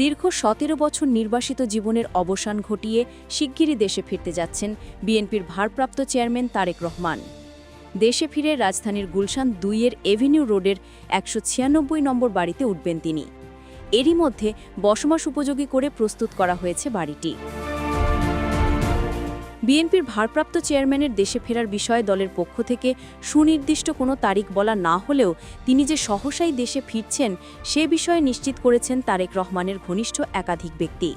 দীর্ঘ ১৭ বছর নির্বাসিত জীবনের অবসান ঘটিয়ে শিগগিরই দেশে ফিরতে যাচ্ছেন বিএনপির ভারপ্রাপ্ত চেয়ারম্যান তারেক রহমান। দেশে ফিরে রাজধানীর গুলশান ২-এর এভিনিউ রোডের ১৯৬ নম্বর বাড়িতে উঠবেন তিনি। এরই মধ্যে বসবাস উপযোগী করে প্রস্তুত করা হয়েছে বাড়িটি। বিএনপির ভারপ্রাপ্ত চেয়ারম্যানের দেশে ফেরার বিষয়ে দলের পক্ষ থেকে সুনির্দিষ্ট কোনো তারিখ বলা না হলেও তিনি যে সহসাই দেশে ফিরছেন সে বিষয়ে নিশ্চিত করেছেন তারেক রহমানের ঘনিষ্ঠ একাধিক ব্যক্তি।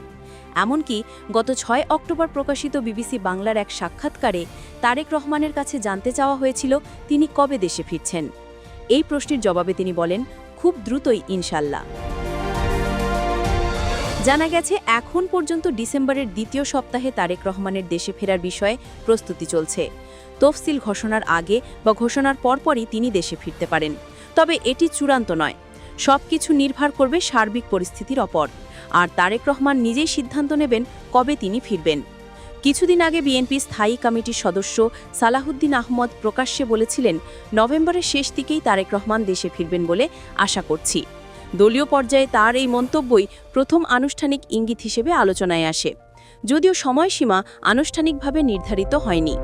এমনকি গত ৬ অক্টোবর প্রকাশিত বিবিসি বাংলার এক সাক্ষাৎকারে তারেক রহমানের কাছে জানতে চাওয়া হয়েছিল তিনি কবে দেশে ফিরছেন। এই প্রশ্নের জবাবে তিনি বলেন, খুব দ্রুতই ইনশাল্লাহ। জানা গেছে এখন পর্যন্ত ডিসেম্বরের দ্বিতীয় সপ্তাহে তারেক রহমানের দেশে ফেরার বিষয়ে প্রস্তুতি চলছে। তফসিল ঘোষণার আগে বা ঘোষণার পরপরই তিনি দেশে ফিরতে পারেন। তবে এটি চূড়ান্ত নয়, সবকিছু নির্ভর করবে সার্বিক পরিস্থিতির ওপর। আর তারেক রহমান নিজেই সিদ্ধান্ত নেবেন কবে তিনি ফিরবেন। কিছুদিন আগে বিএনপি স্থায়ী কমিটির সদস্য সালাহুদ্দিন আহমদ প্রকাশ্যে বলেছিলেন, নভেম্বরের শেষ দিকেই তারেক রহমান দেশে ফিরবেন বলে আশা করছি। দলীয় পর্যায়ে তার এই মন্তব্যই প্রথম আনুষ্ঠানিক ইঙ্গিত হিসেবে আলোচনায় আসে, যদিও সময়সীমা আনুষ্ঠানিকভাবে নির্ধারিত হয়নি।